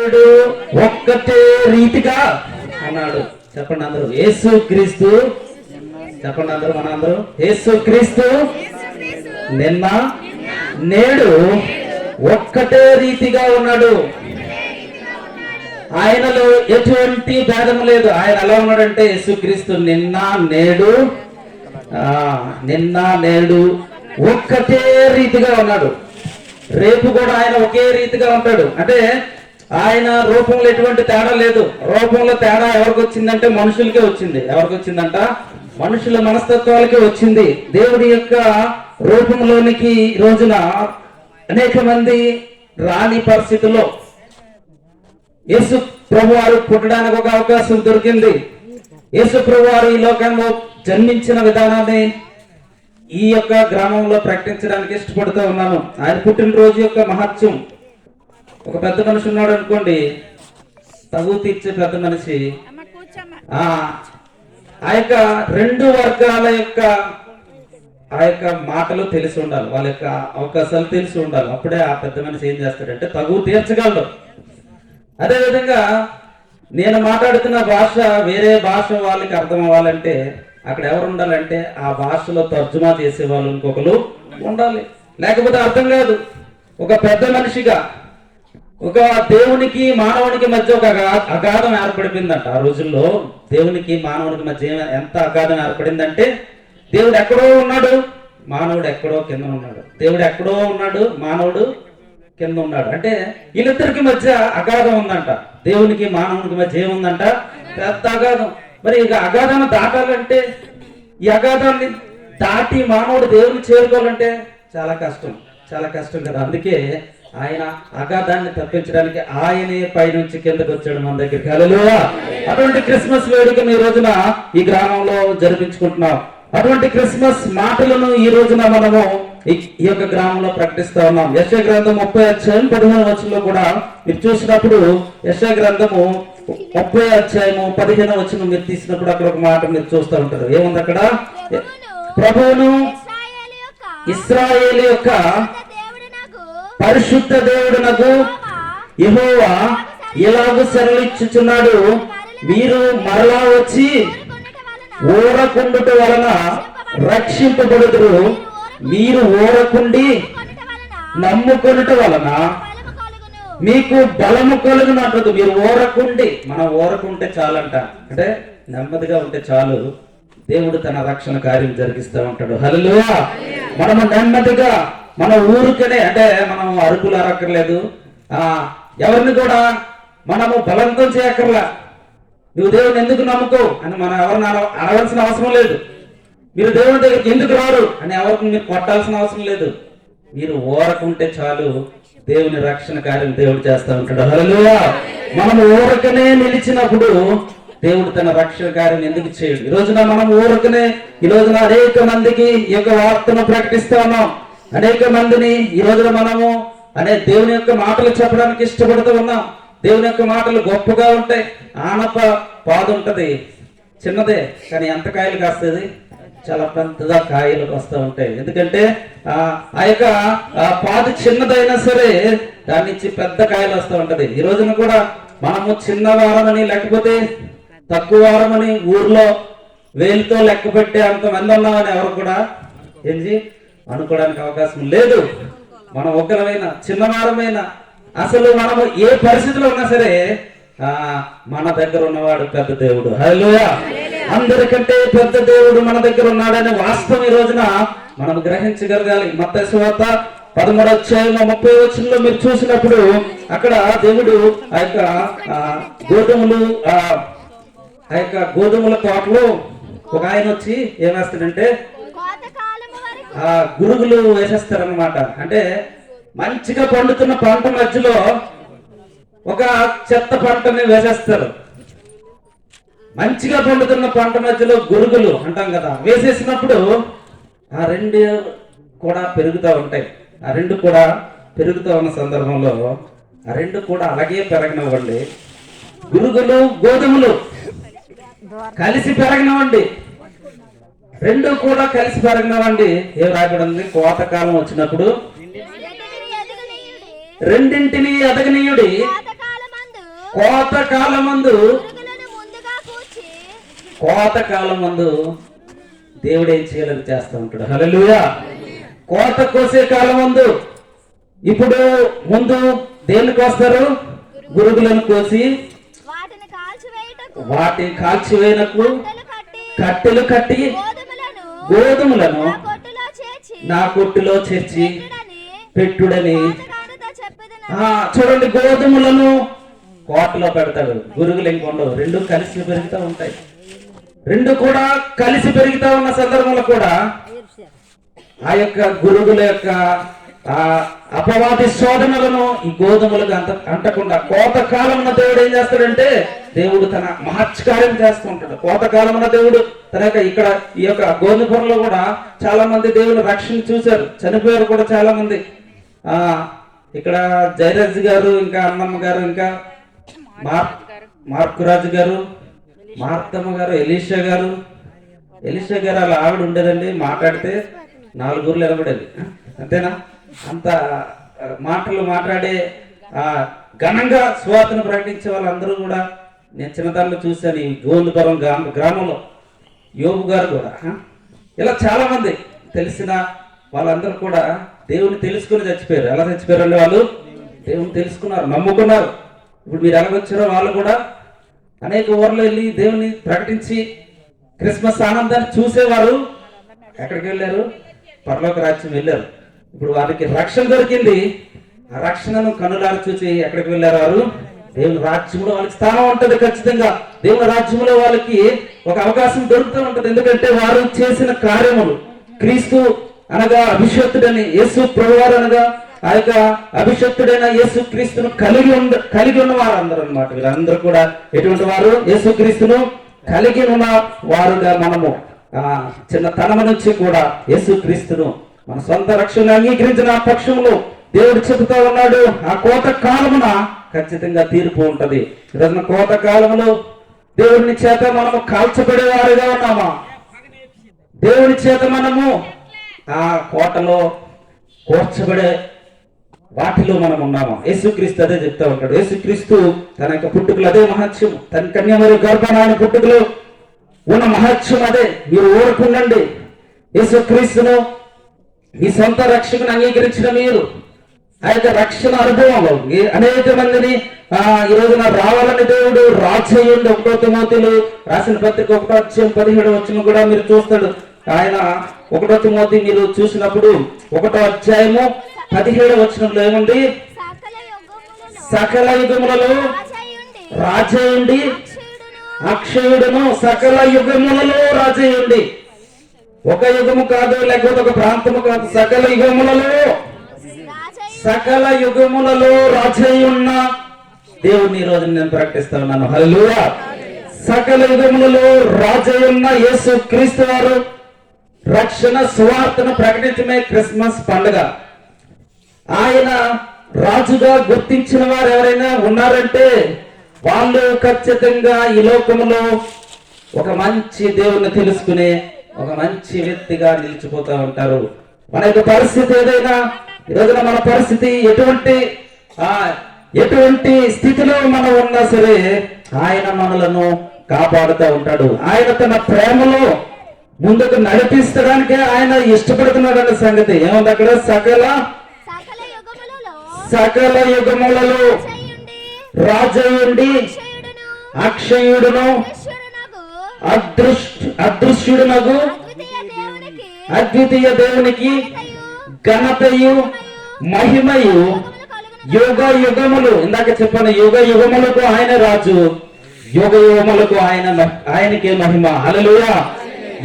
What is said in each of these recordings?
నేడు ఒక్కటే రీతిగా అన్నాడు. చెప్పండి అందరూ యేసు క్రీస్తు. చెప్పండి అందరూ మనందరూ యేసు క్రీస్తు నిన్న నేడు ఒక్కటే రీతిగా ఉన్నాడు. ఆయనలో ఎటువంటి భేదం లేదు. ఆయన ఎలా ఉన్నాడంటే యేసుక్రీస్తు నిన్న నేడు ఒక్కటే రీతిగా ఉన్నాడు. రేపు కూడా ఆయన ఒకే రీతిగా ఉంటాడు. అంటే ఆయన రూపంలో ఎటువంటి తేడా లేదు. రూపంలో తేడా ఎవరికి వచ్చిందంటే మనుషులకే వచ్చింది. ఎవరికి వచ్చిందంట? మనుషుల మనస్తత్వాలకే వచ్చింది. దేవుడి యొక్క రూపంలోనికి ఈ రోజున అనేక మంది రాని పరిస్థితుల్లో యేసు ప్రభు వారు పుట్టడానికి ఒక అవకాశం దొరికింది. యేసు ప్రభు వారు ఈ లోకంలో జన్మించిన విధానాన్ని ఈ యొక్క గ్రామంలో ప్రకటించడానికి ఇష్టపడుతూ ఉన్నాను. ఆయన పుట్టినరోజు యొక్క మహత్యం. ఒక పెద్ద మనిషి ఉన్నాడు అనుకోండి, తగు తీర్చే పెద్ద మనిషి. ఆ యొక్క రెండు వర్గాల యొక్క ఆ యొక్క మాటలు తెలిసి ఉండాలి, వాళ్ళ యొక్క అవకాశాలు తెలిసి ఉండాలి. అప్పుడే ఆ పెద్ద మనిషి ఏం చేస్తాడంటే తగు తీర్చగలడు. అదేవిధంగా నేను మాట్లాడుతున్న భాష వేరే భాష వాళ్ళకి అర్థం అవ్వాలంటే అక్కడ ఎవరు ఉండాలంటే ఆ భాషలో తర్జుమా చేసే వాళ్ళు ఇంకొకరు ఉండాలి, లేకపోతే అర్థం కాదు. ఒక పెద్ద మనిషిగా ఒక దేవునికి మానవునికి మధ్య ఒక అగాధం ఏర్పడిపోయిందంట. ఆ రోజుల్లో దేవునికి మానవునికి మధ్య ఎంత అగాధం ఏర్పడిందంటే దేవుడు ఎక్కడో ఉన్నాడు, మానవుడు ఎక్కడో కింద ఉన్నాడు. దేవుడు ఎక్కడో ఉన్నాడు, మానవుడు కింద ఉన్నాడు. అంటే వీళ్ళిద్దరికి మధ్య అగాధం ఉందంట. దేవునికి మానవునికి మధ్య ఏముందంట? పెద్ద అగాధం. మరి ఇక అగాధాన్ని దాటాలంటే, ఈ అగాధాన్ని దాటి మానవుడు దేవుని చేరుకోవాలంటే చాలా కష్టం, చాలా కష్టం కదా. అందుకే ఆయన అగాధాన్ని తప్పించడానికి ఆయనే పైనుంచి కిందకు వచ్చాడు మన దగ్గరికి. హల్లెలూయా. అటువంటి క్రిస్మస్ వేడుకను ఈ రోజున ఈ గ్రామంలో జరిపించుకుంటున్నాం. అటువంటి క్రిస్మస్ మాటలను ఈ రోజున మనము ఈ యొక్క గ్రామంలో ప్రకటిస్తా ఉన్నాం. యెషయా గ్రంథం 30:15 కూడా మీరు చూసినప్పుడు యెషయా గ్రంథము 30:15 మీరు తీసినప్పుడు అక్కడ ఒక మాట మీరు చూస్తూ ఉంటారు. ఏముంది అక్కడ? ప్రభువును ఇశ్రాయేలు యొక్క పరిశుద్ధ దేవుడునకు యెహోవా ఇలాగూ సెలవిచ్చుచున్నాడు, మీరు మరలా వచ్చి ఊరకుండుట వలన రక్షింపబడుదురు, మీరు ఊరకుండి నమ్ముకొనుట వలన మీకు బలము కలుగునట్టు. మీరు ఊరకుండి, మనం ఊరకుంటే చాలంట. అంటే నెమ్మదిగా ఉంటే చాలు, దేవుడు తన రక్షణ కార్యం జరిగిస్తూ ఉంటాడు. హల్లెలూయా. మనము నెమ్మదిగా మన ఊరికనే, అంటే మనం అరుపులు అరక్కర్లేదు, ఎవరిని కూడా మనము బలంతం చేయక్కర్లా. నువ్వు దేవుని ఎందుకు నమ్ముకో అని మనం ఎవరిని అడగాల్సిన అవసరం లేదు. మీరు దేవుని దగ్గరికి ఎందుకు రారు అని ఎవరికి మీరు కొట్టాల్సిన అవసరం లేదు. మీరు ఊరకుంటే చాలు, దేవుని రక్షణ కార్యం దేవుడు చేస్తూ ఉంటాడు. హల్లెలూయా. మనం ఊరకనే నిలిచినప్పుడు దేవుడు తన రక్షణ కార్యం ఎందుకు చేయడు? ఈ రోజున మనం ఊరకనే, ఈ రోజున అనేక మందికి ఈ యొక్క వార్తను ప్రకటిస్తా ఉన్నాం. అనేక మందిని ఈ రోజున మనము దేవుని యొక్క మాటలు చెప్పడానికి ఇష్టపడుతూ ఉన్నాం. దేవుని యొక్క మాటలు గొప్పగా ఉంటాయి. ఆనప పాదు ఉంటది, చిన్నదే, కానీ ఎంత కాయలు కాస్తుంది? చాలా పెద్దగా కాయలు వస్తూ ఉంటాయి. ఎందుకంటే ఆ యొక్క పాదు చిన్నదైనా సరే దాని నుంచి పెద్ద కాయలు వస్తూ ఉంటది. ఈ రోజున కూడా మనము చిన్న వారమని లేకపోతే తక్కువ వారమని ఊర్లో వేలుతో లెక్క పెట్టే అంతమంది ఉన్నామని ఎవరు కూడా ఏంటి అనుకోవడానికి అవకాశం లేదు. మనం ఒకరమైన చిన్నవారమైన అసలు మనము ఏ పరిస్థితిలో ఉన్నా సరే మన దగ్గర ఉన్నవాడు పెద్ద దేవుడు. హల్లెలూయా. అందరికంటే పెద్ద దేవుడు మన దగ్గర ఉన్నాడనే వాస్తవం ఈ రోజున మనం గ్రహించగలగాలి. మత్తయి సువార్త 13:30 మీరు చూసినప్పుడు అక్కడ దేవుడు ఆ యొక్క గోధుమల తోటలో ఒక ఆయన వచ్చి ఏం వేస్తాడంటే గురుగులు వేసేస్తారనమాట. అంటే మంచిగా పండుతున్న పంట మధ్యలో ఒక చెత్త పంటని వేసేస్తారు. మంచిగా పండుతున్న పంట మధ్యలో గురుగులు అంటాం కదా, వేసేసినప్పుడు ఆ రెండు కూడా పెరుగుతూ ఉంటాయి. ఆ రెండు కూడా పెరుగుతూ ఉన్న సందర్భంలో ఆ రెండు కూడా అలాగే పెరగనివ్వండి. గురుగులు గోధుమలు కలిసి పెరగనివ్వండి, రెండు కూడా కలిసి పెరగనివ్వండి. ఏం రాయబడింది? కోతకాలం వచ్చినప్పుడు రెండింటిని ఎదగనీయుడి, కోత కాలమందు పురుగులను ముందుగా కూర్చి కోత కాలమందు దేవుడు ఏం చేయాలని చేస్తూ ఉంటాడు. హల్లెలూయా. కోత కోసే కాలమందు ఇప్పుడు ముందు దేనికి వస్తారు? గురుగులను కోసి వాటిని కాల్చివేయుటకు వాటిని కాల్చివేయనకు కట్టెలు కట్టి కట్టెలు కట్టి గోధుమలను గోధుమలను నా కొట్టులో చేర్చి పెట్టుడని కోతగానితో చెప్పెదను. చూడండి, గోధుమలను కోటలో పెడతాడు. గురుగులు ఇంకొండవు, రెండు కలిసి పెరుగుతూ ఉంటాయి. రెండు కూడా కలిసి పెరుగుతూ ఉన్న సందర్భంలో కూడా ఆ యొక్క గురుగుల యొక్క అపవాది శోధనలను ఈ గోధుమలకు అంటకుండా కోతకాలమున దేవుడు ఏం చేస్తాడంటే దేవుడు తన మహత్కార్యం చేస్తూ ఉంటాడు. కోతకాలమున దేవుడు తన యొక్క ఇక్కడ ఈ యొక్క గోధుమ పొరలో కూడా చాలా మంది దేవుని రక్షణ చూశారు, చనిపోయారు కూడా చాలా మంది. ఇక్కడ జయరాజ్ గారు, ఇంకా అన్నమ్మ గారు, ఇంకా మార్కురాజు గారు, మార్తమ్మ గారు, ఎలీషా గారు అలా ఆవిడ ఉండేదండి. మాట్లాడితే 4 ఊర్లు ఎలబడేది, అంతేనా? అంత మాటలు మాట్లాడే ఘనంగా స్వార్థను ప్రకటించే వాళ్ళందరూ కూడా నేను చిన్నతనంలో చూశాను. ఈ గోందుపురం గ్రామంలో యోబు గారు కూడా, ఇలా చాలా మంది తెలిసిన వాళ్ళందరూ కూడా దేవుని తెలుసుకుని చచ్చిపోయారు. ఎలా చచ్చిపోయారు అంటే వాళ్ళు దేవుని తెలుసుకున్నారు, నమ్ముకున్నారు. ఇప్పుడు మీరు ఎలాగొచ్చారో వాళ్ళు కూడా అనేక ఊర్లో వెళ్ళి దేవుని ప్రకటించి క్రిస్మస్ ఆనందాన్ని చూసేవారు. ఎక్కడికి వెళ్ళారు? పరలోక రాజ్యం వెళ్ళారు. ఇప్పుడు వారికి రక్షణ దొరికింది. ఆ రక్షణను కన్నులారా చూసి ఎక్కడికి వెళ్ళారు? వారు దేవుని రాజ్యంలో వాళ్ళకి స్థానం ఉంటుంది. ఖచ్చితంగా దేవుని రాజ్యంలో వాళ్ళకి ఒక అవకాశం దొరుకుతూ ఉంటుంది. ఎందుకంటే వారు చేసిన కార్యములు, క్రీస్తు అనగా అభిషక్తుడని యేసు ప్రభువారు అనగా ఆ యొక్క అభిషక్తుడైన యేసు క్రీస్తును కలిగి ఉన్న వారు అందరూ అన్నమాట. వీళ్ళందరూ కూడా ఎటువంటి వారు? యేసు క్రీస్తును కలిగి ఉన్న వారుగా మనము చిన్నతనం నుంచి కూడా యేసు క్రీస్తును మన సొంత రక్షణ అంగీకరించిన పక్షంలో దేవుడు చెబుతా ఉన్నాడు, ఆ కోత కాలమున ఖచ్చితంగా తీర్పు ఉంటది. ఈరోజున కోత కాలంలో దేవుని చేత మనము కాల్చబడేవారుగా ఉన్నామా? దేవుని చేత మనము ఆ కోటలో కూర్చబడే వాటిలో మనం ఉన్నామా? యేసుక్రీస్తు అదే చెప్తా ఉంటాడు. యేసుక్రీస్తు తన యొక్క పుట్టుకలు అదే మహత్యం, తన కన్య మరియు గర్భనాయన పుట్టుకలు ఉన్న మహత్యం అదే. మీరు ఊరుకుండండి. యేసుక్రీస్తును మీ సొంత రక్షకుని అంగీకరించిన మీరు ఆ యొక్క రక్షణ అనుభవంలో అనేక మందిని ఈ రోజున రావాలని దేవుడు రాజయ్యండి. 1వ తిమోతిలో రాసిన పత్రిక 1:17 కూడా మీరు చూస్తాడు. ఆయన 1వ తిమోతి మీరు చూసినప్పుడు 1వ అధ్యాయము 17 ఏముంది? సకల యుగములలో రాజయ్యుండి అక్షయుడును, సకల యుగములలో రాజయ్యుండి. ఒక యుగము కాదు, లేకపోతే ఒక ప్రాంతము కాదు, సకల యుగములలో రాజయ్యున్న దేవుని ఈ రోజు నేను ప్రకటిస్తా ఉన్నాను. హల్లెలూయా. సకల యుగములలో రాజయ్యున్న యేసు క్రీస్తు వారు రక్షణ సువార్తను ప్రకటించమే క్రిస్మస్ పండుగ. ఆయన రాజుగా గుర్తించిన వారు ఎవరైనా ఉన్నారంటే వాళ్ళు ఖచ్చితంగా ఈ లోకములో ఒక మంచి దేవుణ్ణి తెలుసుకునే ఒక మంచి వ్యక్తిగా నిలిచిపోతూ ఉంటారు. మన యొక్క పరిస్థితి ఏదైనా, ఈ రోజున మన పరిస్థితి ఎటువంటి స్థితిలో మనం ఉన్నా సరే ఆయన మనలను కాపాడుతూ ఉంటాడు. ఆయన తన ప్రేమలో ముందుకు నడిపిస్తడానికే ఆయన ఇష్టపడుతున్నాడు అనే సంగతి ఏముంది అక్కడ? సకల యుగములలో రాజయుండి అక్షయుడును అదృశ్యుడునగు అద్వితీయ దేవునికి ఘనతయు మహిమయు యుగ యుగములు, ఇందాక చెప్పాను, యుగ యుగములకు ఆయన రాజు, యుగ యుగములకు ఆయనకే మహిమ. హల్లెలూయా.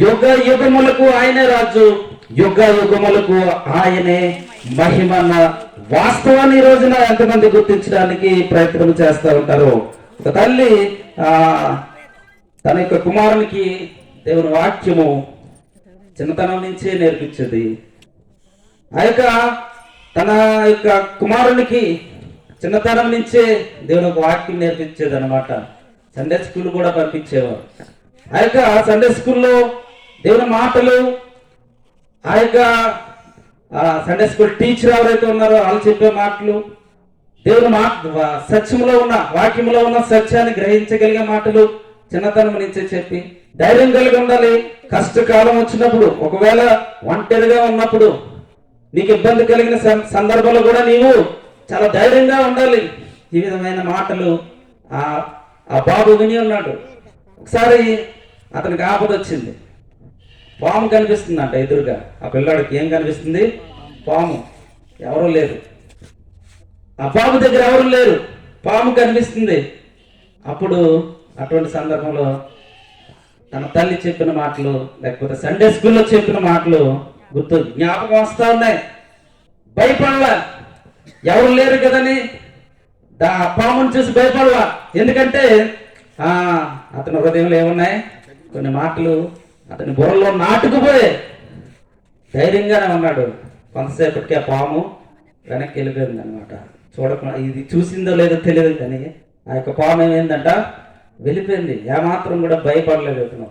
యుగ యుగములకు ఆయన రాజు, యుగ యుగములకు ఆయనే మహిమ అన్న వాస్తవాన్ని ఈ రోజున ఎంతమంది గుర్తించడానికి ప్రయత్నం చేస్తూ ఉంటారు. ఒక తల్లి తన యొక్క కుమారునికి దేవుని వాక్యము చిన్నతనం నుంచే నేర్పించేది. ఆ యొక్క తన యొక్క కుమారునికి చిన్నతనం నుంచే దేవుని ఒక వాక్యం నేర్పించేది అనమాట. సండే స్కూల్ కూడా పంపించేవారు. ఆ యొక్క సండే స్కూల్లో దేవుని మాటలు, ఆ యొక్క సండే స్కూల్ టీచర్ ఎవరైతే ఉన్నారో వాళ్ళు చెప్పే మాటలు, దేవుని సత్యములో ఉన్న వాక్యములో ఉన్న సత్యాన్ని గ్రహించగలిగే మాటలు చిన్నతనం నుంచే చెప్పి ధైర్యం కలిగి ఉండాలి. కష్టకాలం వచ్చినప్పుడు, ఒకవేళ ఒంటరిగా ఉన్నప్పుడు, నీకు ఇబ్బంది కలిగిన సందర్భంలో కూడా నీవు చాలా ధైర్యంగా ఉండాలి. ఈ విధమైన మాటలు ఆ బాబు విని ఉన్నాడు. ఒకసారి అతనికి ఆపద వచ్చింది. పాము కనిపిస్తుందంట ఎదురుగా. ఆ పిల్లాడికి ఏం కనిపిస్తుంది? పాము. ఎవరూ లేరు, ఆ బాబు దగ్గర ఎవరు లేరు, పాము కనిపిస్తుంది. అప్పుడు అటువంటి సందర్భంలో తన తల్లి చెప్పిన మాటలు, లేకపోతే సండే స్కూల్లో చెప్పిన మాటలు జ్ఞాపకం వస్తా ఉన్నాయి. భయపడలా, ఎవరు లేరు కదని పాముని చూసి భయపడలా. ఎందుకంటే అతని హృదయంలో ఏమున్నాయి? కొన్ని మాటలు అతని బుర్రలో నాటుకుపోయే. ధైర్యంగానే ఉన్నాడు. కొంతసేపటికి ఆ పాము వెనక్కి వెళ్ళిపోయింది అనమాట. చూడకుండా, ఇది చూసిందో లేదో తెలియదు కానీ ఆ యొక్క పాము ఏమైందంట, వెళ్ళిపోయింది. ఏమాత్రం కూడా భయపడలేదు ఇతను.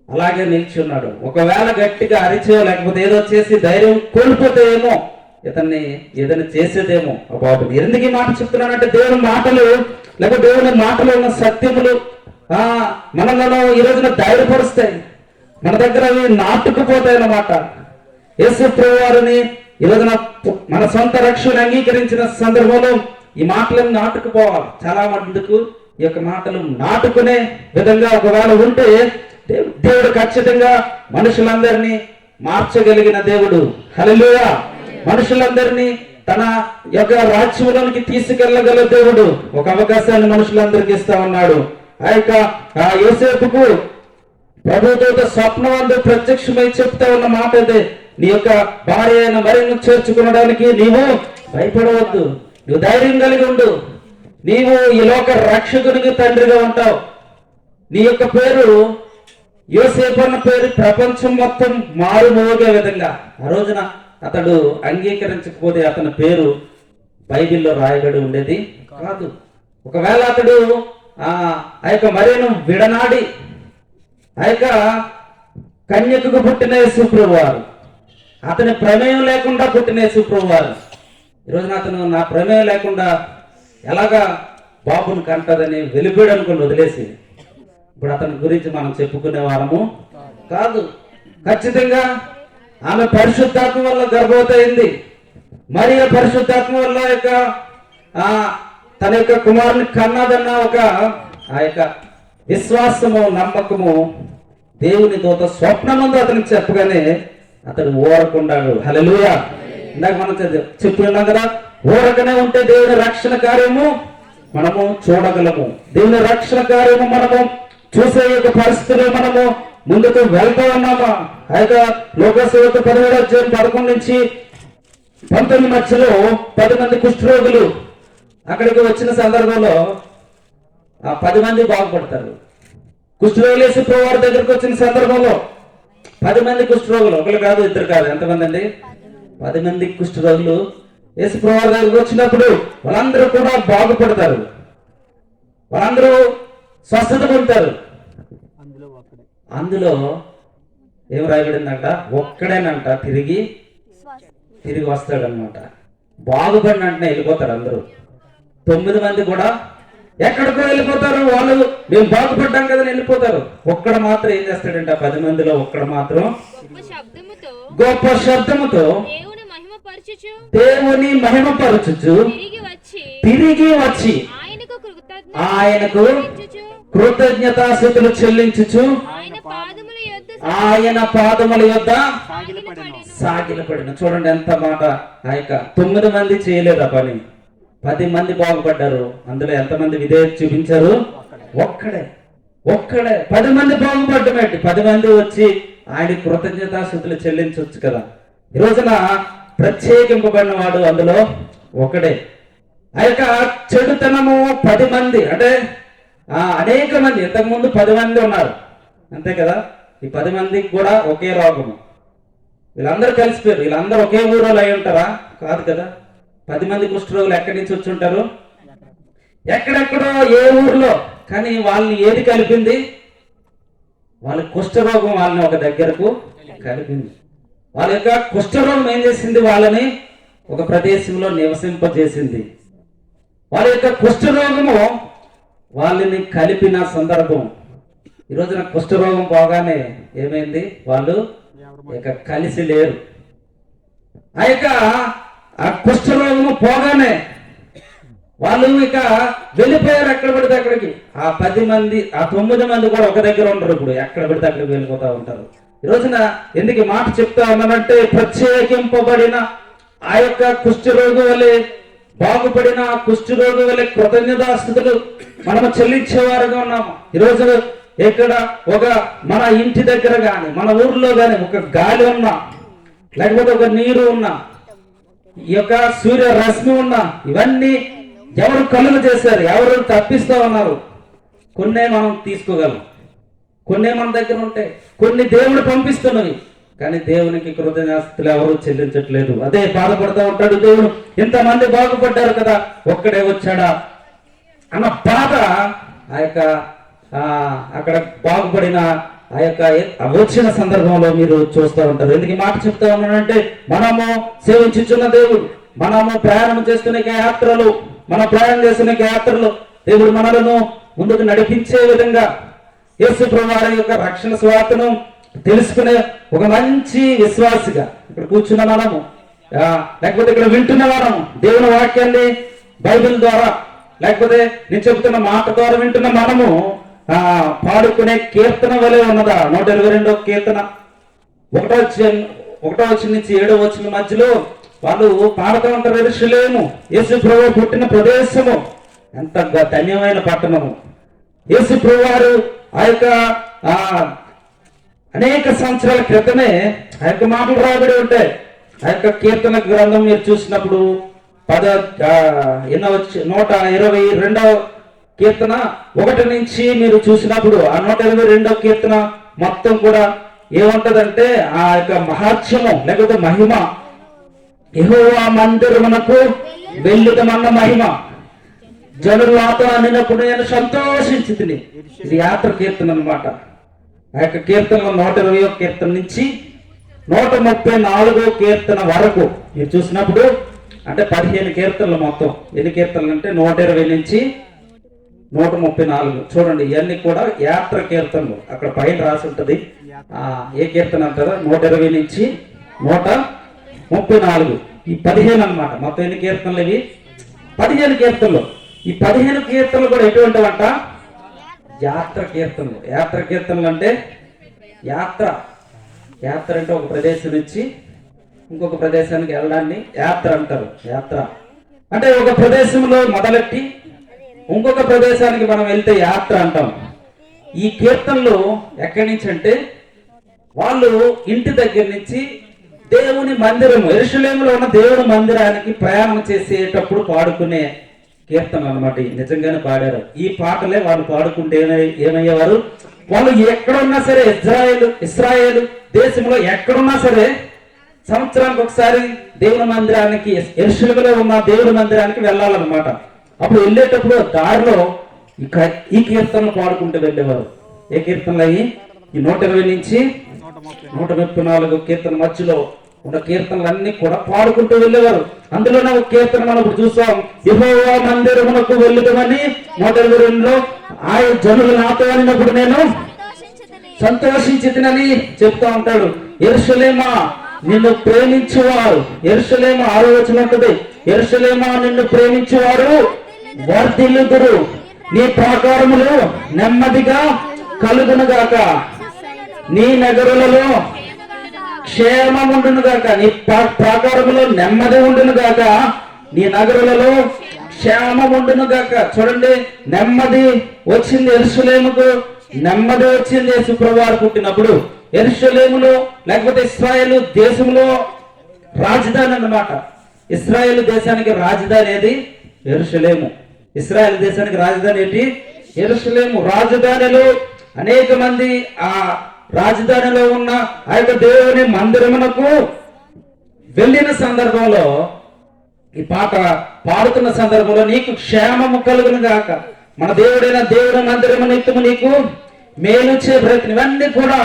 అలాగే నిలిచి ఉన్నాడు. ఒకవేళ గట్టిగా అరిచో లేకపోతే ఏదో చేసి ధైర్యం కోల్పోతే ఏమో ఇతన్ని ఏదైనా చేసేదేమో ఆ బాబుని. ఎందుకు ఈ మాట చెప్తున్నానంటే, దేవుని మాటలు లేకపోతే దేవుని మాటలో ఉన్న సత్యములు మనలను ఈ రోజున ధైర్యపరుస్తాయి. మన దగ్గర అవి నాటుకుపోతాయి అన్నమాట. యేసు ప్రభువు వారిని ఈ రోజున మన సొంత రక్షణ అంగీకరించిన సందర్భంలో ఈ మాటలను నాటుకుపోవాలి. చాలా మందికి ఈ యొక్క మాటలు నాటుకునే విధంగా ఒకవేళ ఉంటే దేవుడు ఖచ్చితంగా మనుషులందరినీ మార్చగలిగిన దేవుడు. హల్లెలూయా. మనుషులందరినీ తన యొక్క రాజ్యంలోనికి తీసుకెళ్లగల దేవుడు. ఒక అవకాశాన్ని మనుషులందరికీ ఇస్తా ఉన్నాడు. ఆ యొక్క యోసేపుకు ప్రభుదూత స్వప్నమందు ప్రత్యక్షమై చెప్తా ఉన్న మాట అదే, నీ యొక్క భార్య అయిన మరియను చేర్చుకునడానికి నీవు భయపడవద్దు, నువ్వు ధైర్యం కలిగి ఉండు, నీవు ఈ లోక రక్షకునికి తండ్రిగా ఉంటావు. నీ యొక్క పేరు యోసేపు అన్న పేరు ప్రపంచం మొత్తం మారుమోగే విధంగా. ఆ రోజున అతడు అంగీకరించకపోతే అతని పేరు బైబిల్లో రాయబడి ఉండేది కాదు. ఒకవేళ అతడు ఆ యొక్క మరియను విడనాడి ఆ యొక్క కన్యకకు పుట్టిన యేసు ప్రభువారు, అతని ప్రమేయం లేకుండా పుట్టిన యేసు ప్రభువారు, ఈరోజున అతను నా ప్రమేయం లేకుండా ఎలాగా బాబుని కంటదని వెలిపోయాడు అనుకుని వదిలేసి ఇప్పుడు అతని గురించి మనం చెప్పుకునే వారము కాదు. ఖచ్చితంగా ఆమె పరిశుద్ధాత్మ వల్ల గర్భవతి అయింది. మరియ పరిశుద్ధాత్మ వల్ల యొక్క తన యొక్క కుమారుని కన్నదన్న ఒక ఆ యొక్క విశ్వాసము, నమ్మకము దేవుని దూత స్వప్నమందు అతనికి చెప్పగానే అతడు ఊరకున్నాడు. హల్లెలూయా. ఇందాక మనం చెప్పుకున్నాం కదా, ఊరకనే ఉంటే దేవుని రక్షణ కార్యము మనము చూడగలము. దేవుని రక్షణ కార్యము మనము చూసే యొక్క పరిస్థితుల్లో మనము ముందుకు వెళ్తా ఉన్నామా? ఆ యొక్క లోకసేవకు 17:11 నుంచి 19 మధ్యలో 10 మంది కుష్ఠరోగులు అక్కడికి వచ్చిన సందర్భంలో 10 మంది బాగుపడతారు. కుష్ఠరోగులు యేసు ప్రభువారి దగ్గరికి వచ్చిన సందర్భంలో 10 మంది కుష్ఠరోగులు, ఒకరు కాదు, ఇద్దరు కాదు, ఎంతమంది అండి? 10 మంది కుష్ఠరోగులు యేసు ప్రభువారి దగ్గరికి వచ్చినప్పుడు వాళ్ళందరూ కూడా బాగుపడతారు, వాళ్ళందరూ స్వస్థత పొందుతారు. అందులో ఏం రాయబడిందంట? ఒక్కడేనంట తిరిగి వస్తాడనమాట. బాగుపడిన వెంటనే వెళ్ళిపోతారు అందరూ. 9 మంది కూడా ఎక్కడికో వెళ్ళిపోతారు. వాళ్ళు మేము బాగుపడ్డాం కదా వెళ్ళిపోతారు. ఒక్కడ మాత్రం ఏం చేస్తాడంట? 10 మందిలో ఒక్కడ మాత్రం గొప్ప శబ్దముతో దేవుని మహిమపరచుచు తిరిగి వచ్చి ఆయనకు కృతజ్ఞతాస్తుతులు చెల్లించుచు ఆయన పాదముల యొద్ద సాగిలపడిన. చూడండి ఎంత మాట. ఆ యొక్క 9 మంది చేయలేదు ఆ పని, 10 మంది బాగుపడ్డారు. అందులో ఎంతమంది విధేయత చూపించారు? ఒక్కడే 10 మంది బాగుపడ్డమేంటి? 10 మంది వచ్చి ఆయన కృతజ్ఞతాస్తుతులు చెల్లించవచ్చు కదా. ఈ రోజున ప్రత్యేకింపబడిన వాడు అందులో ఒకడే. ఆ యొక్క చెడుతనము 10 మంది అంటే అనేక మంది, ఇంతకుముందు 10 మంది ఉన్నారు అంతే కదా. ఈ 10 మందికి కూడా ఒకే రోగము. వీళ్ళందరూ కలిసిపోయారు. వీళ్ళందరూ ఒకే ఊరిలో అయి ఉంటారా? కాదు కదా. 10 మంది కుష్ఠరోగులు ఎక్కడి నుంచి వచ్చి ఉంటారు? ఎక్కడెక్కడో ఏ ఊర్లో. కానీ వాళ్ళని ఏది కలిపింది? వాళ్ళ కుష్ఠరోగం వాళ్ళని ఒక దగ్గరకు కలిపింది. వాళ్ళ యొక్క కుష్ఠరోగం ఏం చేసింది? వాళ్ళని ఒక ప్రదేశంలో నివసింపజేసింది. వాళ్ళ యొక్క కుష్ఠరోగము వాళ్ళని కలిపిన సందర్భం. ఈ రోజున కుష్ఠరోగం పోగానే ఏమైంది? వాళ్ళు ఇక కలిసి లేరు. ఆ కుష్ఠరోగము పోగానే వాళ్ళు ఇక వెళ్ళిపోయారు ఎక్కడ పడితే అక్కడికి. ఆ 10 మంది, ఆ 9 మంది కూడా ఒక దగ్గర ఉండరు. ఇప్పుడు ఎక్కడ పడితే అక్కడికి వెళ్ళిపోతా ఉంటారు. ఈ రోజున ఎందుకు ఈ మాట చెప్తా ఉన్నానంటే, ప్రత్యేకింపబడిన ఆ యొక్క కుష్ఠరోగి వలె, బాగుపడిన ఆ కుష్ఠరోగి వలె కృతజ్ఞతాస్తుతులు మనము చెల్లించేవారుగా ఉన్నాము. ఈరోజు ఎక్కడ ఒక మన ఇంటి దగ్గర కానీ, మన ఊర్లో కానీ ఒక గాలి ఉన్నా, లేకపోతే ఒక నీరు ఉన్నా, ఈ యొక్క సూర్య రశ్మి ఉన్నా, ఇవన్నీ ఎవరు కలుగు చేశారు? ఎవరు తప్పిస్తా ఉన్నారు? కొన్నే మనం తీసుకోగలం, కొన్నే మన దగ్గర ఉంటాయి, కొన్ని దేవుడు పంపిస్తున్నవి. కానీ దేవునికి కృతజ్ఞతలు ఎవరు చెల్లించట్లేదు. అదే బాధపడతా ఉంటాడు దేవుడు. ఇంతమంది బాగుపడ్డారు కదా, ఒక్కడే వచ్చాడా అన్న బాధ ఆ యొక్క అక్కడ బాగుపడిన ఆ యొక్క వచ్చిన సందర్భంలో మీరు చూస్తూ ఉంటారు. ఎందుకు ఈ మాట చెప్తా ఉన్నానంటే, మనము సేవించుచున్న దేవుడు, మనము ప్రయాణం చేస్తున్న యాత్రలు, మన ప్రయాణం చేస్తున్న యాత్రలు దేవుడు మనలను ముందుకు నడిపించే విధంగా యేసు ప్రభువు వారి యొక్క రక్షణ స్వార్థను తెలుసుకునే ఒక మంచి విశ్వాసిగా ఇక్కడ కూర్చున్న మనము, లేకపోతే ఇక్కడ వింటున్న మనము, దేవుని వాక్యాన్ని బైబిల్ ద్వారా, లేకపోతే నేను చెబుతున్న మాట ద్వారా వింటున్న మనము పాడుకునే కీర్తన వలె ఉన్నదా? 122వ కీర్తన 1వ వచనం నుంచి 7వ వచనం మధ్యలో వాళ్ళు పాడుతూ ఉంటారు. యెరూషలేము, యేసు ప్రభువు పుట్టిన ప్రదేశము, ఎంత ధన్యమైన పట్టణము. యేసు ప్రభువు వారు ఆ యొక్క అనేక సంవత్సరాల క్రితమే ఆ యొక్క మాటలు రాబడి ఉంటాయి. ఆ యొక్క కీర్తన గ్రంథం మీరు చూసినప్పుడు 122వ కీర్తన 1 నుంచి మీరు చూసినప్పుడు ఆ 122వ కీర్తన మొత్తం కూడా ఏముంటదంటే ఆ యొక్క మహాత్మ్యము లేకపోతే మహిమ, యెహోవా మందిరమునకు వెళ్ళుదమన్న మహిమ, జనులు నాతో అనినప్పుడు నేను సంతోషించి తిని. ఇది యాత్ర కీర్తన అన్నమాట. ఆ యొక్క కీర్తనలో 120వ కీర్తన నుంచి 134వ కీర్తన వరకు మీరు చూసినప్పుడు అంటే 15 కీర్తనలు మొత్తం. ఎన్ని కీర్తనలు అంటే 120 నుంచి 134. చూడండి, ఇవన్నీ కూడా యాత్ర కీర్తనలు. అక్కడ పైన రాసి ఉంటది ఏ కీర్తన అంటారా, 120 నుంచి 134. ఈ 15 అన్నమాట. మొత్తం ఎన్ని కీర్తనలు ఇవి? 15 కీర్తనలు. ఈ 15 కీర్తనలు కూడా ఎటువంటివంట? యాత్ర కీర్తనలు. యాత్ర కీర్తనలు అంటే యాత్ర అంటే ఒక ప్రదేశం నుంచి ఇంకొక ప్రదేశానికి వెళ్ళడాన్ని యాత్ర అంటారు. యాత్ర అంటే ఒక ప్రదేశంలో మొదలెట్టి ఇంకొక ప్రదేశానికి మనం వెళ్తే యాత్ర అంటాం. ఈ కీర్తనలు ఎక్కడి నుంచి అంటే వాళ్ళు ఇంటి దగ్గర నుంచి దేవుని మందిరము, యెరూషలేములో ఉన్న దేవుని మందిరానికి ప్రయాణం చేసేటప్పుడు పాడుకునే కీర్తనలు అన్నమాట. నిజంగానే పాడారు. ఈ పాటలే వాళ్ళు పాడుకుంటే ఏమయ్యేవారు? వాళ్ళు ఎక్కడున్నా సరే, ఇశ్రాయేలు దేశంలో ఎక్కడున్నా సరే సంవత్సరానికి ఒకసారి దేవుని మందిరానికి, యెరూషలేములో ఉన్న దేవుని మందిరానికి వెళ్ళాలన్నమాట. అప్పుడు వెళ్ళేటప్పుడు దారిలో ఈ కీర్తనలు పాడుకుంటూ వెళ్ళేవారు. ఏ కీర్తనలు అయ్యి? ఈ 120 నుంచి 134 కీర్తన మధ్యలో ఉన్న కీర్తనలన్నీ కూడా పాడుకుంటూ వెళ్ళేవారు. అందులోనే ఒక కీర్తన మనం ఇప్పుడు చూసాం, యెహోవా మందిరమునకు వెళ్ళుదామని 122లో ఆయన జనులు నాతో అనినప్పుడు నేను సంతోషించి తినని చెప్తా ఉంటాడు. యెరూషలేమా నిన్ను ప్రేమించువారు, యెరూషలేమా 6వ వచనం ఉంటుంది, యెరూషలేమా నిన్ను ప్రేమించువారు వర్ధిల్లుదురు, నీ ప్రాకారములు నెమ్మదిగా కలుగునుగాక, నీ నగరులలో క్షేమం ఉండును గాక, నీ ప్రాకారములో నెమ్మది ఉండును గాక, నీ నగరులలో క్షేమం ఉండును గాక. చూడండి, నెమ్మది వచ్చింది యెరూషలేముకు, నెమ్మది వచ్చింది యేసు ప్రభువు పుట్టినప్పుడు. యెరూషలేములో లేకపోతే ఇశ్రాయేలు దేశంలో రాజధాని అన్నమాట. ఇశ్రాయేలు దేశానికి రాజధాని ఏది? యెరూషలేము. ఇశ్రాయేల్ దేశానికి రాజధాని ఏంటి? యెరూషలేము. రాజధానిలో అనేక మంది ఆ రాజధానిలో ఉన్న ఆ యొక్క దేవుని మందిరమునకు వెళ్ళిన సందర్భంలో ఈ పాట పాడుతున్న సందర్భంలో నీకు క్షేమము కలుగును గాక, మన దేవుడైన దేవుని మందిరము నిత్యము నీకు మేలు చే బ్రతిని. ఇవన్నీ కూడా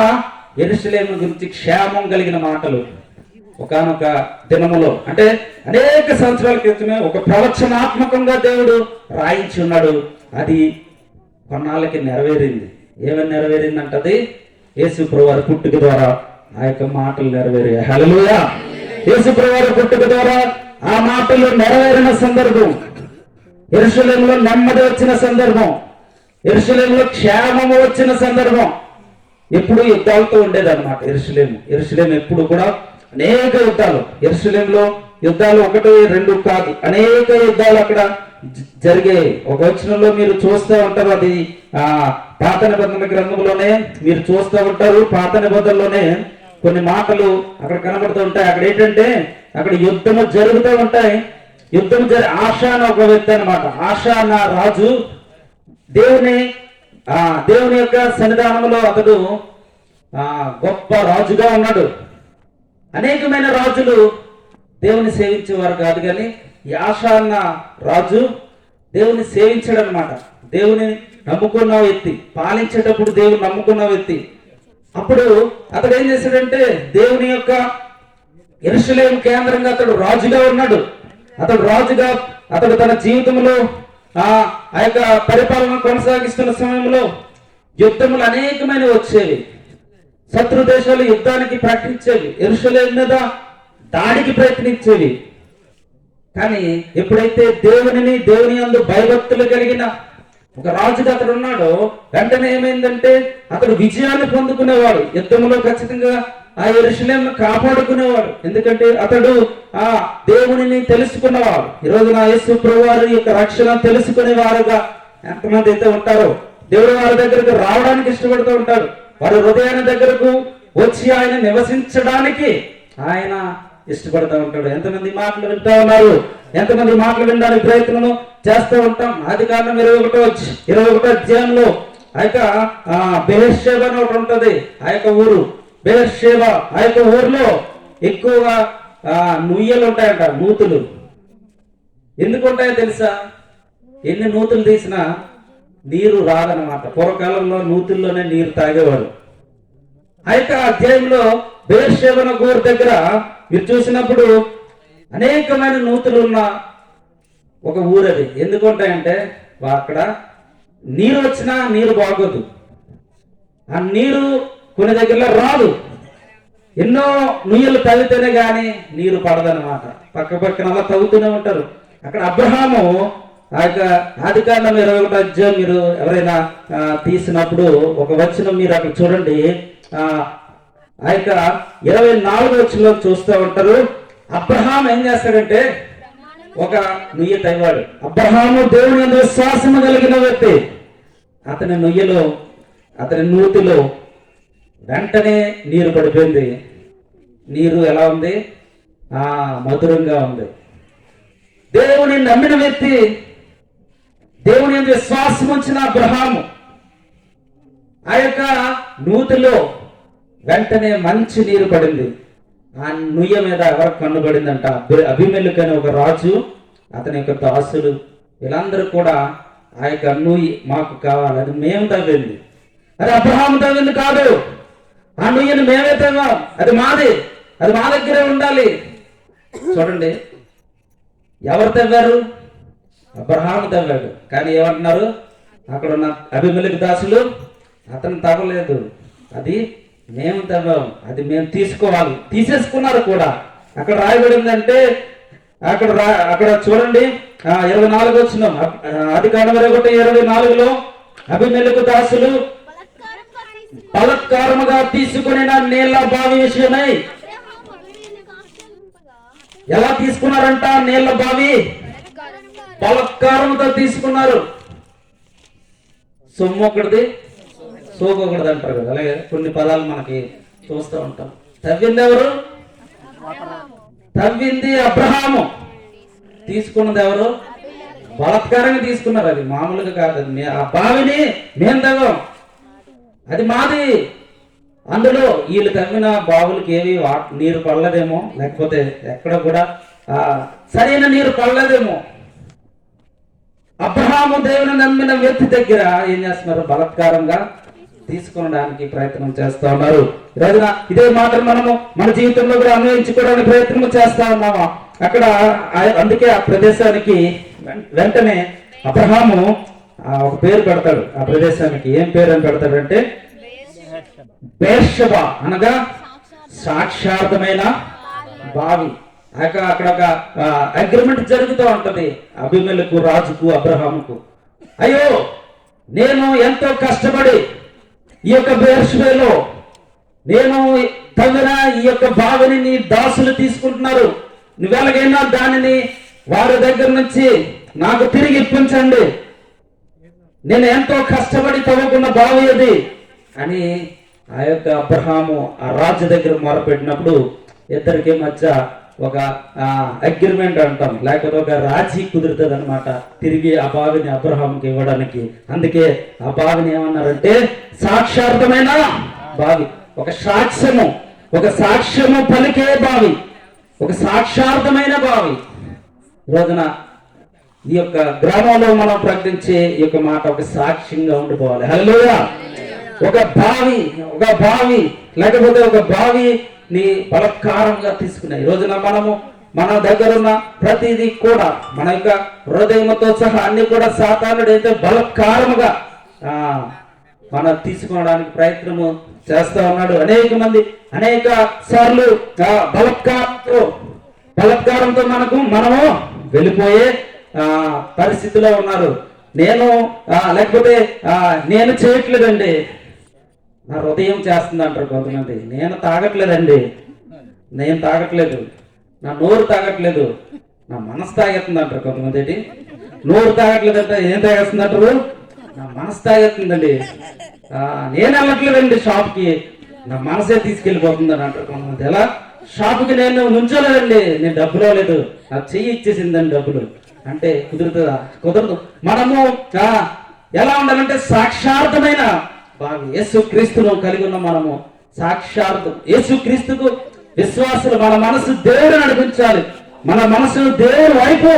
యెరూషలేము గురించి క్షేమం కలిగిన మాటలు. ఒకానొక దినములో అంటే అనేక సంవత్సరాల క్రితమే ఒక ప్రవచనాత్మకంగా దేవుడు రాయించి ఉన్నాడు. అది కొన్నాళ్ళకి నెరవేరింది. ఏమని నెరవేరిందంటది? యేసు ప్రభువారి పుట్టుక ద్వారా ఆ యొక్క మాటలు నెరవేరాయి. హల్లెలూయా! యేసు ప్రభువారి పుట్టుక ద్వారా ఆ మాటలు నెరవేరిన సందర్భం, యెరూషలేములో నెమ్మది వచ్చిన సందర్భం, యెరూషలేములో క్షేమము వచ్చిన సందర్భం. ఎప్పుడు యుద్ధాలతో ఉండేదన్నమాట యెరూషలేము ఎప్పుడు కూడా అనేక యుద్ధాలు. యెరూషలేములో యుద్ధాలు 1, 2 కాదు, అనేక యుద్ధాలు అక్కడ జరిగాయి. ఒక వచనంలో మీరు చూస్తూ ఉంటారు, అది పాత నిబంధన గ్రంథంలోనే మీరు చూస్తూ ఉంటారు. పాత నిబంధనలోనే కొన్ని మాటలు అక్కడ కనబడుతూ ఉంటాయి. అక్కడ ఏంటంటే అక్కడ యుద్ధము జరుగుతూ ఉంటాయి. ఆశా అని ఒక వ్యక్తి అనమాట. ఆశా అన్న రాజు దేవుని యొక్క సన్నిధానంలో అతడు గొప్ప రాజుగా ఉన్నాడు. అనేకమైన రాజులు దేవుని సేవించేవారు కాదు, కానీ ఈ ఆశా అన్న రాజు దేవుని సేవించాడు అనమాట. దేవుని నమ్ముకున్న వ్యక్తి, పాలించేటప్పుడు దేవుని నమ్ముకున్న వ్యక్తి. అప్పుడు అతడు ఏం చేశాడంటే దేవుని యొక్క యెరూషలేము కేంద్రంగా అతడు రాజుగా ఉన్నాడు. అతడు తన జీవితంలో ఆ యొక్క పరిపాలన కొనసాగిస్తున్న సమయంలో యుద్ధములు అనేకమైనవి వచ్చేవి. శత్రు దేశాలు యుద్ధానికి ప్రకటించేవి, యెరూషలేము మీద దాడికి ప్రయత్నించేవి. కానీ ఎప్పుడైతే దేవుని యందు భయభక్తులు కలిగిన ఒక రాజుగా అతడు ఉన్నాడో, వెంటనే ఏమైందంటే అతడు విజయాన్ని పొందుకునేవాడు. యుద్ధంలో ఖచ్చితంగా ఆ యెరూషలేమును కాపాడుకునేవాడు. ఎందుకంటే అతడు ఆ దేవునిని తెలుసుకున్నవాడు. ఈరోజు నా యేసు ప్రభువారి యొక్క రక్షణ తెలుసుకునేవారుగా ఎంతమంది అయితే ఉంటారో, దేవుడు వారి దగ్గరకు రావడానికి ఇష్టపడుతూ ఉంటాడు. వారి హృదయాన్ని దగ్గరకు వచ్చి ఆయన నివసించడానికి ఆయన ఇష్టపడుతూ ఉంటాడు. ఎంతమంది మాటలు వింటూ ఉన్నారు? ఎంతమంది మాటలు వినడానికి ప్రయత్నం చేస్తూ ఉంటాం. ఆదికాండం 21వ అధ్యాయంలో ఆ యొక్క బెయేర్షెబా అని ఒకటి ఉంటది. ఆ యొక్క ఊరు బెయేర్షెబా. ఆ యొక్క ఊర్లో ఎక్కువగా నుయ్యలు ఉంటాయంట, నూతులు. ఎందుకు ఉంటాయో తెలుసా? ఎన్ని నూతులు తీసినా నీరు రాదనమాట. పూర్వకాలంలో నూతుల్లోనే నీరు తాగేవాడు. ఆ యొక్క అధ్యాయంలో బెయేర్షెబా ఊరు దగ్గర మీరు చూసినప్పుడు అనేకమైన నూతులు ఉన్న ఒక ఊరు అది. ఎందుకు ఉంటాయంటే అక్కడ నీరు వచ్చినా నీరు బాగోదు. ఆ నీరు కొన్ని దగ్గరలో రాదు. ఎన్నో నుయ్యలు తవ్వితేనే కానీ నీరు పడదనమాట. పక్కన అలా తవ్వుతూనే ఉంటారు. అక్కడ అబ్రహాము ఆ యొక్క ఆదికాండం 21వ అధ్యాయం మీరు ఎవరైనా తీసినప్పుడు ఒక వచనం మీరు అక్కడ చూడండి. ఆ యొక్క 24వ వచనంలో చూస్తూ ఉంటారు. అబ్రహాం ఏం చేస్తాడంటే ఒక నుయ్య తవ్వాడు. అబ్రహాము దేవుని యందు విశ్వాసము కలిగిన వ్యక్తి. అతని నూతిలో వెంటనే నీరు పడిపోయింది. నీరు ఎలా ఉంది? మధురంగా ఉంది. దేవుని నమ్మిన వ్యక్తి, దేవుని యందు విశ్వాసం ఉంచిన అబ్రహాము ఆ యొక్క నూతిలో వెంటనే మంచి నీరు పడింది. ఆ నుయ్య మీద ఎవరికి కన్నుబడిందంట? అబీమెలెకు అనే ఒక రాజు, అతని యొక్క దాసులు, వీళ్ళందరూ కూడా ఆ యొక్క నుయ్యి మాకు కావాలి, అది మేము తవ్వింది, అది అబ్రహాము తవ్వింది కాదు, ఆ నుయ్యను మేమే తవ్వాం, అది మాది, అది మా దగ్గరే ఉండాలి. చూడండి, ఎవరు తవ్వారు? అబ్రహాము తవ్వాడు. కానీ ఏమంటున్నారు అక్కడ ఉన్న అబీమెలెకు దాసులు? అతను తవ్వలేదు, అది మేము తవ్వాం, అది మేము తీసుకోవాలి. తీసేసుకున్నారు కూడా. అక్కడ రాయబడిందంటే అక్కడ చూడండి 24 వచనం, ఆదికాండం 21:24లో అబీమెలెకు దాసులు బలాత్కారముగా తీసుకుని నీళ్ల బావి విషయమై. ఎలా తీసుకున్నారంట? నీళ్ల బావి బలాత్కారంతో తీసుకున్నారు. సొమ్ము ఒకటిది, సోకొకటిది అంటారు కదా, అలాగే కొన్ని పదాలు మనకి చూస్తూ ఉంటాం. తవ్వింది ఎవరు? తవ్వింది అబ్రహాము. తీసుకున్నది ఎవరు? బలాత్కారంగా తీసుకున్నారు. అది మామూలుగా కాదు. ఆ బావిని మేము తవ్వాం, అది మాది. అందులో వీళ్ళు తవ్విన బావులకి ఏవి నీరు పడలేదేమో, లేకపోతే ఎక్కడ కూడా సరైన నీరు పడలేదేమో. అబ్రహాము దేవుని నమ్మిన వ్యక్తి దగ్గర ఏం చేస్తున్నారు? బలాత్కారంగా తీసుకోవడానికి ప్రయత్నం చేస్తా ఉన్నారు. ఈ రోజున ఇదే మాటలు మనము మన జీవితంలో కూడా అన్వయించుకోవడానికి ప్రయత్నం చేస్తా ఉన్నాము. అక్కడ అందుకే ఆ ప్రదేశానికి వెంటనే అబ్రహాము ఒక పేరు పెడతాడు. ఆ ప్రదేశానికి ఏం పేరు అని పెడతాడంటే బేర్షెబా, అనగా సాక్షార్థమైన బావి. అక్కడ ఒక అగ్రిమెంట్ జరుగుతూ ఉంటది అబీమెలెకు రాజుకు అబ్రహాముకు. అయ్యో, నేను ఎంతో కష్టపడి ఈ యొక్క బేర్షెబాలో నేను తవ్విన ఈ యొక్క బావిని నీ దాసులు తీసుకుంటున్నారు, నువ్వెలాగైనా దానిని వారి దగ్గర నుంచి నాకు తిరిగి ఇప్పించండి, నేను ఎంతో కష్టపడి తవ్వుకున్న బావి అది అని ఆ యొక్క అబ్రహాము ఆ రాజు దగ్గర మొరపెట్టినప్పుడు ఇద్దరికి మధ్య ఒక అగ్రిమెంట్ అంటాం, లేకపోతే ఒక రాజీ కుదురుతుంది అనమాట, తిరిగి ఆ బావిని అబ్రహాంకి ఇవ్వడానికి. అందుకే ఆ బావిని ఏమన్నారంటే సాక్షార్థమైన బావి, ఒక సాక్ష్యము పలికే బావి, ఒక సాక్షార్థమైన బావి. రోజున ఈ యొక్క గ్రామంలో మనం ప్రకటించే ఈ యొక్క మాట ఒక సాక్ష్యంగా ఉండిపోవాలి. హల్లెలూయా. ఒక బావి లేకపోతే ఒక బావిని బలత్కారంగా తీసుకునే ఈ రోజున మనము మన దగ్గర ఉన్న ప్రతిదీ కూడా మన యొక్క హృదయంతో సహా అన్ని కూడా సాతానుడు అయితే బలత్కారముగా మనం తీసుకోవడానికి ప్రయత్నము చేస్తా ఉన్నాడు. అనేక సార్లు బలత్కారంతో మనము వెళ్ళిపోయే పరిస్థితిలో ఉన్నారు. నేను చేయట్లేదండి, నా హృదయం చేస్తుంది అంటారు కొంతమంది. నేను తాగట్లేదు, నా నోరు తాగట్లేదు, నా మనసు తాగెత్తుంది అంటారు కొంతమంది. ఏంటి నోరు తాగట్లేదంటే ఏం తాగేస్తుంది అంటారు? నా మనసు తాగెత్తుందండి. నేను వెళ్ళట్లేదండి షాప్కి, నా మనసే తీసుకెళ్ళిపోతుంది అని అంటారు కొంతమంది. ఎలా షాప్కి నేను నుంచోలేదండి, నేను డబ్బులు లేదు, నా చెయ్యి ఇచ్చేసిందండి డబ్బులు అంటే కుదురుతుందా? కుదరదు. మనము ఎలా ఉండాలంటే సాక్షార్థమైన బావి యేసుక్రీస్తును కలిగి ఉన్న మనము సాక్షార్థం. యేసుక్రీస్తుకు విశ్వాసులు మన మనసు దేవుడు నడిపించాలి, మన మనసును దేవుని వైపు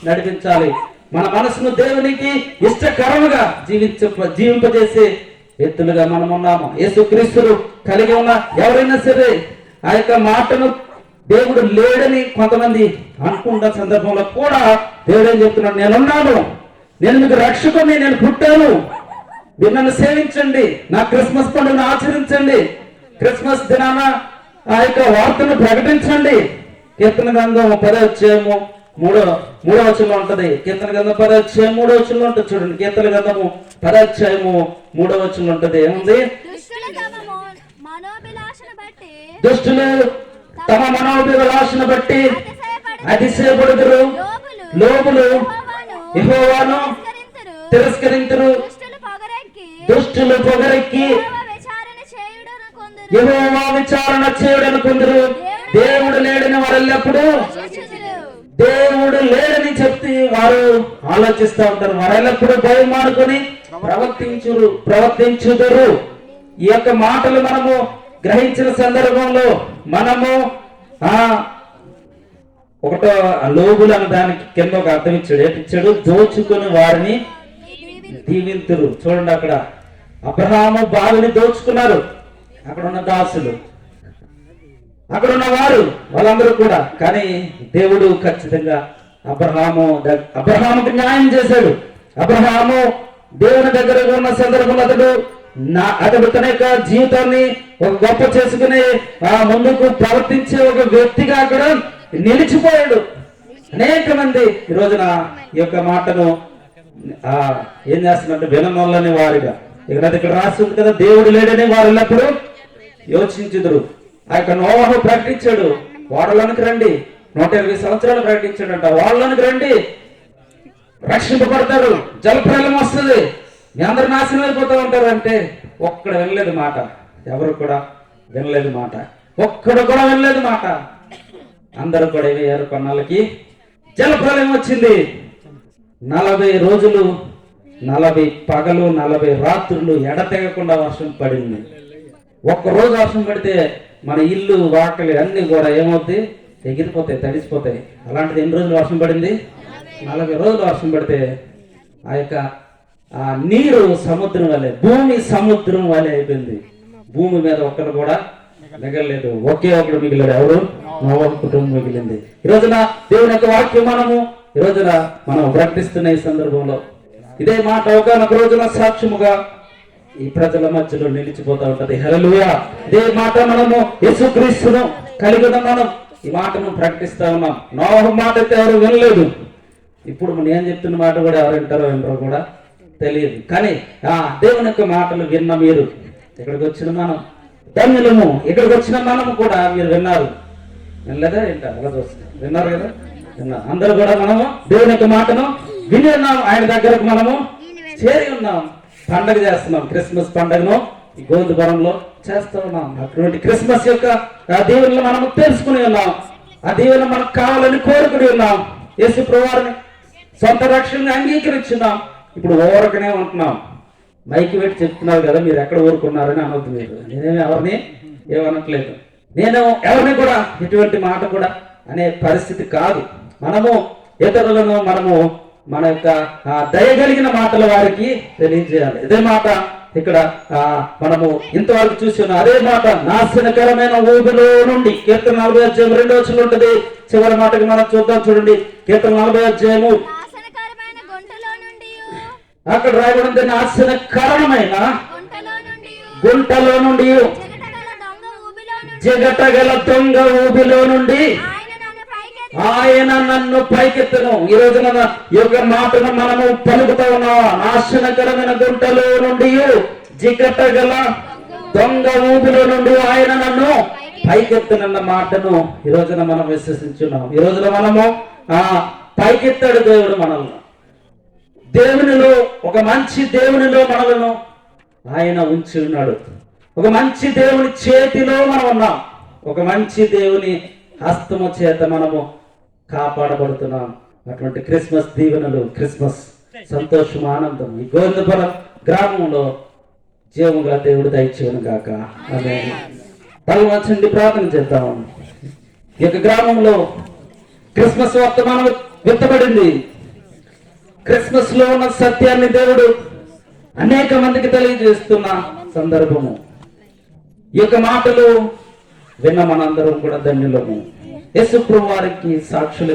నడిపించాలి, మన మనసును దేవునికి ఇష్టకరముగా జీవింపజేసే వ్యక్తులుగా మనం ఉన్నాము. యేసుక్రీస్తును కలిగి ఉన్న ఎవరైనా సరే ఆ యొక్క మాటను దేవుడు లేడని కొంతమంది అనుకున్న సందర్భంలో కూడా దేవుడు ఏం చెప్తున్నాడు? నేనున్నాను, నేను మీకు రక్షకుని, నేను పుట్టాను, మీరు నన్ను సేవించండి, నా క్రిస్మస్ పండుగను ఆచరించండి, క్రిస్మస్ దినాన ఆ యొక్క వార్తను ప్రకటించండి. కీర్తన గ్రంథం 10:3 ఉంటది. కీర్తన గ్రంథం 10:3 ఉంటుంది. చూడండి, కీర్తన గ్రంథము 10:3 ఉంటది. ఏముంది? దుష్టులు తమ మనోభిలాషను బట్టి అతిశయపడుదురు, లోపులు యెహోవాను తిరస్కరింతురు, దుష్టులు పొగరెక్కి యెహోవా విచారణ చేయుడనుకుందరు. దేవుడు లేడని వారు ఎల్లప్పుడూ దేవుడు లేడని చెప్తే వారు ఆలోచిస్తూ ఉంటారు. వారు ఎల్లప్పుడూ భయం ఆడుకొని ప్రవర్తించుదురు. ఈ యొక్క మాటలు మనము గ్రహించిన సందర్భంలో మనము ఒకటో లోబులు అన్న దానికి కింద ఒక అర్థం ఇచ్చాడు. ఏమిచ్చాడు? దోచుకుని వారిని దీవింతురు. చూడండి, అక్కడ అబ్రహాము బావిని దోచుకున్నారు. అక్కడ ఉన్న దాసులు, అక్కడ ఉన్న వారు, వాళ్ళందరూ కూడా. కానీ దేవుడు ఖచ్చితంగా అబ్రహాముకి న్యాయం చేశాడు. అబ్రహాము దేవుని దగ్గర ఉన్న సందర్భంలో అతడు తన యొక్క జీవితాన్ని ఒక గొప్ప చేసుకుని ముందుకు ప్రవర్తించే ఒక వ్యక్తిగా అక్కడ నిలిచిపోయాడు. అనేక మంది ఈ రోజున ఈ యొక్క మాటను ఏం చేస్తున్నట్టు విననొల్లని వారిగా ఇక్కడ రాసి ఉంది కదా, దేవుడు లేడని వారు ఎల్లప్పుడూ యోచించుదురు. ఆ యొక్క నోవహు ప్రకటించాడు, ఓడలోనికి రండి, 120 సంవత్సరాలు ప్రకటించాడంట, ఓడలోనికి రండి, రక్షింపబడతారు, జలప్రలయం వస్తుంది, మీ అందరు నాశనం అయిపోతూ ఉంటారు అంటే ఒక్కడు వినలేదు మాట. ఎవరు కూడా వినలేదు మాట. ఒక్కడు కూడా వినలేదు మాట. అందరూ కూడా ఏమయ్యారు? కొన్నాళ్ళకి జలప్రలయం వచ్చింది. 40 రోజులు, 40 పగలు, 40 రాత్రులు ఎడతెగకుండా వర్షం పడింది. ఒక్కరోజు వర్షం పడితే మన ఇల్లు వాకలి అన్ని కూడా ఏమవుతాయి? ఎగిరిపోతాయి, తడిసిపోతాయి. అలాంటిది ఎన్ని రోజులు వర్షం పడింది? 40 రోజులు వర్షం పడితే ఆ యొక్క ఆ నీరు సముద్రం వలె, భూమి సముద్రం వలె అయిపోయింది. భూమి మీద ఒక్కరు కూడా మిగలలేదు. ఒకే ఒకడు మిగిలాడు. ఎవరు? నోవహు కుటుంబం మిగిలింది. ఈ రోజున దేవుని యొక్క వాక్యం ఈ రోజున మనం ప్రకటిస్తున్న ఈ సందర్భంలో ఇదే మాట ఒకనొక రోజున సాక్ష్యముగా ఈ ప్రజల మధ్యలో నిలిచిపోతా ఉంటది. హల్లెలూయా. ఇదే మాట మనము యేసుక్రీస్తును కలిగి ఉన్న మనం ఈ మాటను ప్రకటిస్తా ఉన్నాం. నోవహు మాట అయితే ఎవరు వినలేదు. ఇప్పుడు నేను చెప్తున్న మాట కూడా ఎవరు వింటారో వినరో కూడా తెలియదు. కానీ దేవుని యొక్క మాటలు విన్న మీరు, ఇక్కడికి వచ్చిన మనం ధన్యులము. ఇక్కడికి వచ్చిన మనము కూడా మీరు విన్నారు. వినలేదా? వింటారు. అలా చూస్తారు. విన్నారు కదా? విన్నారు. అందరూ కూడా మనము దేవుని యొక్క మాటను విని ఉన్నాం. ఆయన దగ్గరకు మనము చేరి ఉన్నాం. పండగ చేస్తున్నాం. క్రిస్మస్ పండుగను ఈ గోందుపురంలో చేస్తూ ఉన్నాం. అటువంటి క్రిస్మస్ యొక్క దీవెనలు మనము తెలుసుకుని ఉన్నాం. ఆ దీవెన మనకు కావాలని కోరుకుని ఉన్నాం. యేసు ప్రభువారిని సొంత రక్షణగా అంగీకరించున్నాం. ఇప్పుడు ఊరకనే ఉంటున్నాం. మైకి పెట్టి చెప్తున్నారు కదా, మీరు ఎక్కడ ఊరుకున్నారని అనవద్దు. మీరు నేనేమి ఎవరిని ఏమనట్లేదు. నేను ఎవరిని కూడా ఎటువంటి మాట కూడా అనే పరిస్థితి కాదు. మనము ఇతరులను మన యొక్క దయగలిగిన మాటల వారికి తెలియజేయాలి. ఇదే మాట ఇక్కడ మనము ఇంతవరకు చూసిన అదే మాట నాశనకరమైన ఊబిలో నుండి కీర్తన 40 అధ్యాయం 2వ వచనం ఉంటది. చివరి మాటకి మనం చూద్దాం. చూడండి, కీర్తన 40 అధ్యాయము అక్కడ రాయబడింది, నాశనకరమైన గుంటలో నుండి, జగటగల దొంగ ఊబిలో నుండి ఆయన నన్ను పైకెత్తను. ఈ రోజున ఈ యొక్క మాటను మనము పలుకుతా ఉన్నాం. నాశనకరమైన గుంటలో నుండి, జిగటగల దొంగ ఊబిలో నుండి ఆయన నన్ను పైకెత్తనన్న మాటను ఈ రోజున మనం విశ్వసించున్నాం. ఈ రోజున మనము పైకెత్తాడు దేవుడు మనల్ని. దేవునిలో, ఒక మంచి దేవునిలో మనలను ఆయన ఉంచి ఉన్నాడు. ఒక మంచి దేవుని చేతిలో మనం ఉన్నాం. ఒక మంచి దేవుని హస్తము చేత మనము కాపాడబడుతున్నాం. అటువంటి క్రిస్మస్ దీవెనలు, క్రిస్మస్ సంతోషం, ఆనందం ఈ గోందుపురం గ్రామంలో జీవముగా దేవుడు దయచేయను గాక. ఆమేన్. తలవంచండి, ప్రార్థన చేద్దాం. ఈ యొక్క గ్రామంలో క్రిస్మస్ వర్తమానం విత్తబడింది. క్రిస్మస్ లో ఉన్న సత్యాన్ని దేవుడు అనేక మందికి తెలియజేస్తున్న సందర్భము. ఈ యొక్క మాటలు విన్న మనందరం కూడా ధన్యులము. యేసు ప్రభువారికి సాక్షులుగా